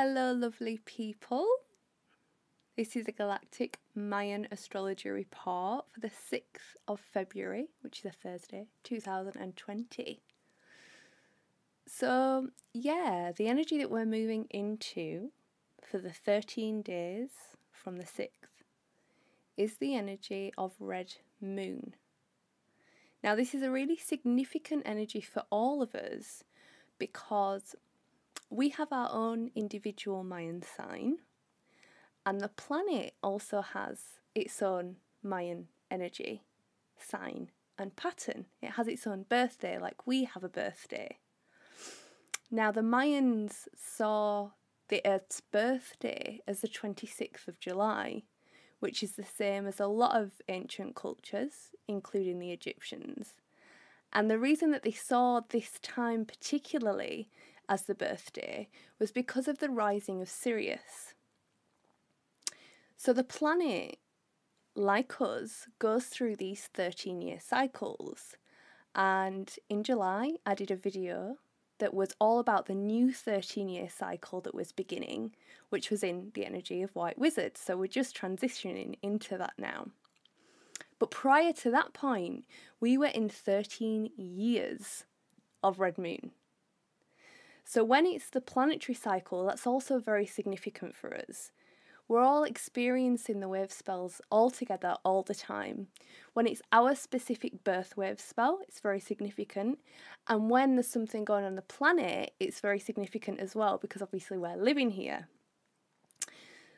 Hello, lovely people. This is a Galactic Mayan Astrology Report for the 6th of February, which is a Thursday, 2020. So, the energy that we're moving into for the 13 days from the 6th is the energy of red moon. Now, this is a really significant energy for all of us because we have our own individual Mayan sign, and the planet also has its own Mayan energy, sign, and pattern. It has its own birthday, like we have a birthday. Now, the Mayans saw the Earth's birthday as the 26th of July, which is the same as a lot of ancient cultures, including the Egyptians. And the reason that they saw this time particularly as the birthday was because of the rising of Sirius. So the planet, like us, goes through these 13-year cycles. And in July, I did a video that was all about the new 13-year cycle that was beginning, which was in the energy of White Wizard. So we're just transitioning into that now. But prior to that point, we were in 13 years of red moon. So when it's the planetary cycle, that's also very significant for us. We're all experiencing the wave spells all together all the time. When it's our specific birth wave spell, it's very significant. And when there's something going on the planet, it's very significant as well, because obviously we're living here.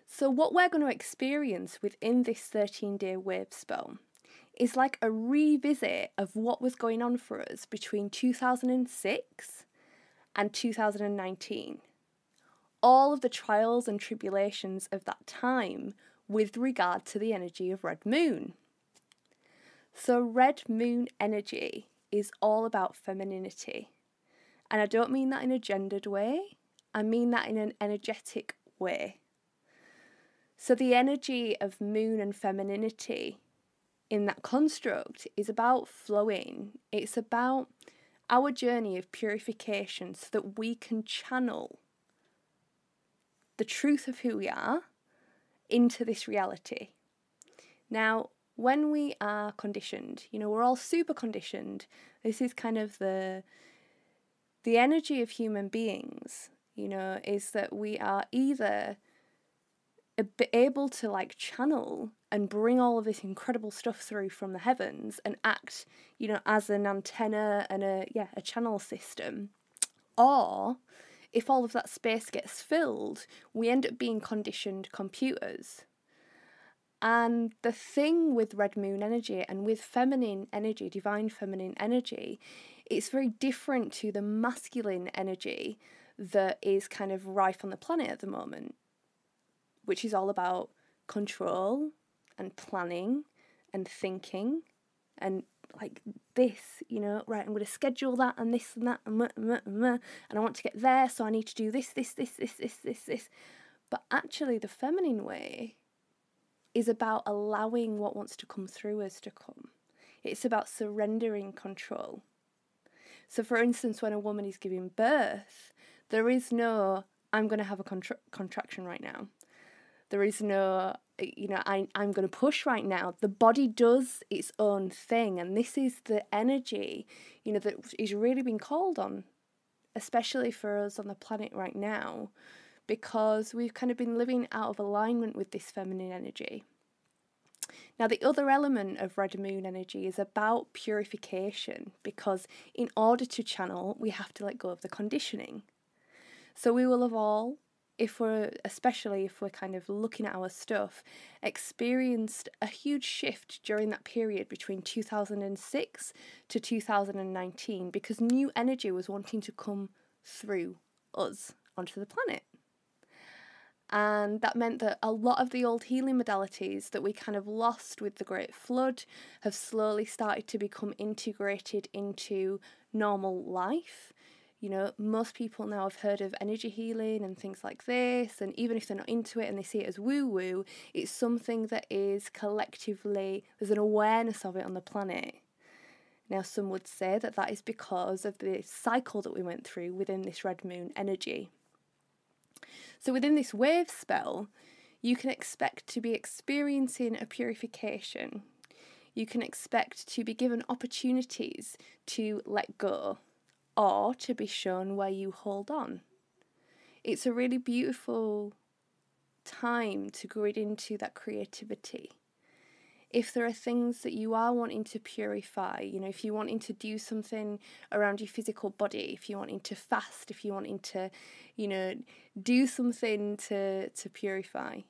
So what we're going to experience within this 13-day wave spell is like a revisit of what was going on for us between 2006 and 2019. All of the trials and tribulations of that time with regard to the energy of red moon. So red moon energy is all about femininity. And I don't mean that in a gendered way, I mean that in an energetic way. So the energy of moon and femininity in that construct is about flowing. It's about our journey of purification so that we can channel the truth of who we are into this reality. Now, when we are conditioned, we're all super conditioned. This is kind of the energy of human beings, is that we are either able to channel and bring all of this incredible stuff through from the heavens and act, as an antenna and a channel system, or if all of that space gets filled, we end up being conditioned computers. And the thing with red moon energy and with feminine energy, divine feminine energy, it's very different to the masculine energy that is kind of rife on the planet at the moment, which is all about control and planning and thinking and this, right, I'm going to schedule that and this and that and I want to get there, so I need to do this. But actually the feminine way is about allowing what wants to come through us to come. It's about surrendering control. So for instance, when a woman is giving birth, there is no, I'm going to have a contraction right now. There is no, I'm going to push right now. The body does its own thing. And this is the energy, that is really being called on, especially for us on the planet right now, because we've kind of been living out of alignment with this feminine energy. Now, the other element of red moon energy is about purification, because in order to channel, we have to let go of the conditioning. So we will have all, especially if we're kind of looking at our stuff, experienced a huge shift during that period between 2006 to 2019, because new energy was wanting to come through us onto the planet. And that meant that a lot of the old healing modalities that we kind of lost with the Great Flood have slowly started to become integrated into normal life. Most people now have heard of energy healing and things like this, and even if they're not into it and they see it as woo-woo, it's something that is collectively, there's an awareness of it on the planet. Now, some would say that that is because of the cycle that we went through within this red moon energy. So within this wave spell, you can expect to be experiencing a purification. You can expect to be given opportunities to let go or to be shown where you hold on. It's a really beautiful time to grid into that creativity. If there are things that you are wanting to purify, if you're wanting to do something around your physical body, if you're wanting to fast, if you're wanting to, do something to purify,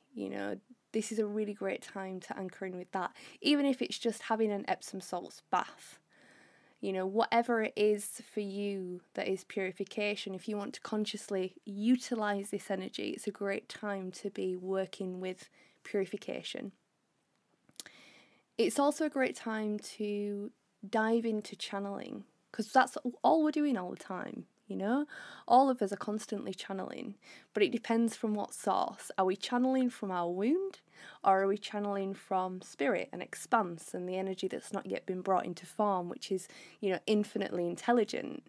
this is a really great time to anchor in with that. Even if it's just having an Epsom salts bath, whatever it is for you that is purification, if you want to consciously utilize this energy, it's a great time to be working with purification. It's also a great time to dive into channeling, because that's all we're doing all the time, All of us are constantly channeling, but it depends from what source. Are we channeling from our wound, or are we channeling from spirit and expanse and the energy that's not yet been brought into form, which is, infinitely intelligent?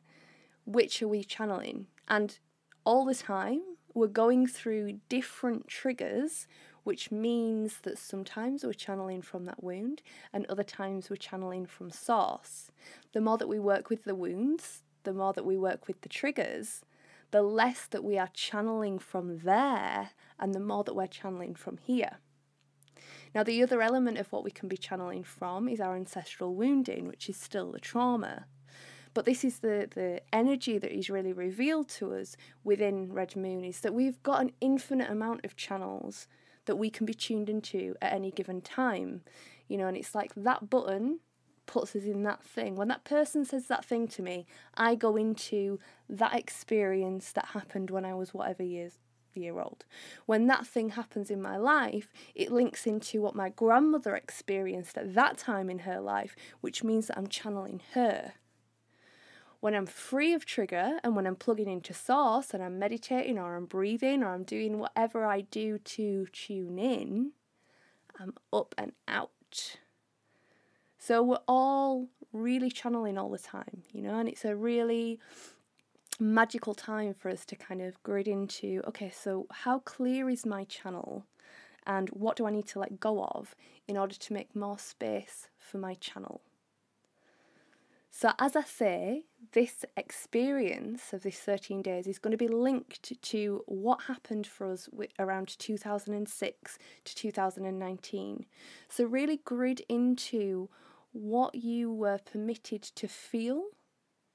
Which are we channeling? And all the time, we're going through different triggers, which means that sometimes we're channeling from that wound and other times we're channeling from source. The more that we work with the wounds, the more that we work with the triggers, the less that we are channeling from there and the more that we're channeling from here. Now, the other element of what we can be channeling from is our ancestral wounding, which is still the trauma. But this is the energy that is really revealed to us within Red Moon, is that we've got an infinite amount of channels that we can be tuned into at any given time, and it's like that button puts us in that thing. When that person says that thing to me, I go into that experience that happened when I was whatever year old. When that thing happens in my life, it links into what my grandmother experienced at that time in her life, which means that I'm channeling her. When I'm free of trigger and when I'm plugging into source and I'm meditating or I'm breathing or I'm doing whatever I do to tune in, I'm up and out. So we're all really channeling all the time, and it's a really magical time for us to kind of grid into, okay, so how clear is my channel and what do I need to let go of in order to make more space for my channel? So as I say, this experience of this 13 days is going to be linked to what happened for us around 2006 to 2019. So really grid into what you were permitted to feel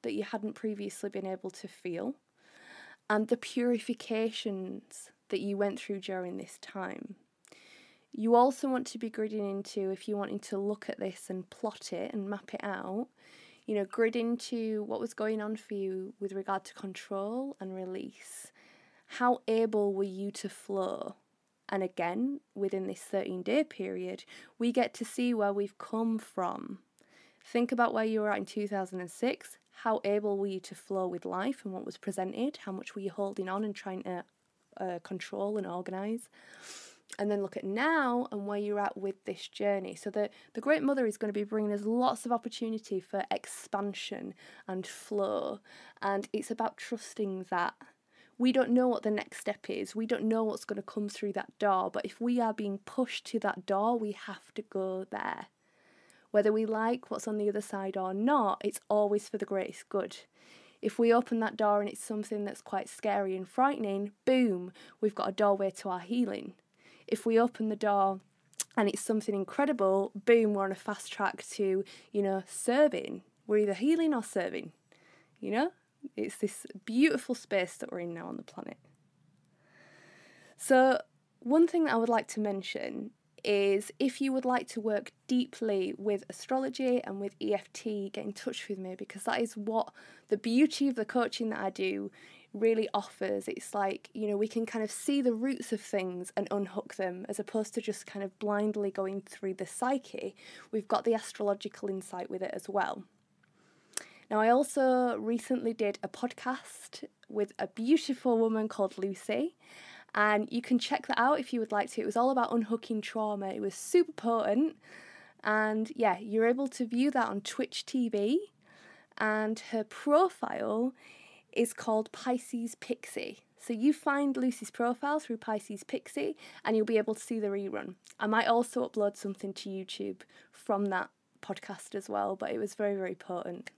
that you hadn't previously been able to feel, and the purifications that you went through during this time. You also want to be gridding into, if you're wanting to look at this and plot it and map it out, grid into what was going on for you with regard to control and release. How able were you to flow? And again, within this 13-day period, we get to see where we've come from. Think about where you were at in 2006. How able were you to flow with life and what was presented? How much were you holding on and trying to control and organise? And then look at now and where you're at with this journey. So the Great Mother is going to be bringing us lots of opportunity for expansion and flow. And it's about trusting that. We don't know what the next step is. We don't know what's going to come through that door. But if we are being pushed to that door, we have to go there. Whether we like what's on the other side or not, it's always for the greatest good. If we open that door and it's something that's quite scary and frightening, boom, we've got a doorway to our healing. If we open the door and it's something incredible, boom, we're on a fast track to, serving. We're either healing or serving, It's this beautiful space that we're in now on the planet. So one thing that I would like to mention is if you would like to work deeply with astrology and with EFT, get in touch with me, because that is what the beauty of the coaching that I do really offers. It's like, we can kind of see the roots of things and unhook them, as opposed to just kind of blindly going through the psyche. We've got the astrological insight with it as well. Now, I also recently did a podcast with a beautiful woman called Lucy, and you can check that out if you would like to. It was all about unhooking trauma. It was super potent, and yeah, you're able to view that on Twitch TV, and her profile is called Pisces Pixie. So you find Lucy's profile through Pisces Pixie and you'll be able to see the rerun. I might also upload something to YouTube from that podcast as well, but it was very, very potent.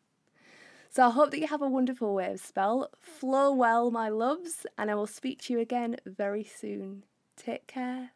So I hope that you have a wonderful wave spell. Flow well, my loves, and I will speak to you again very soon. Take care.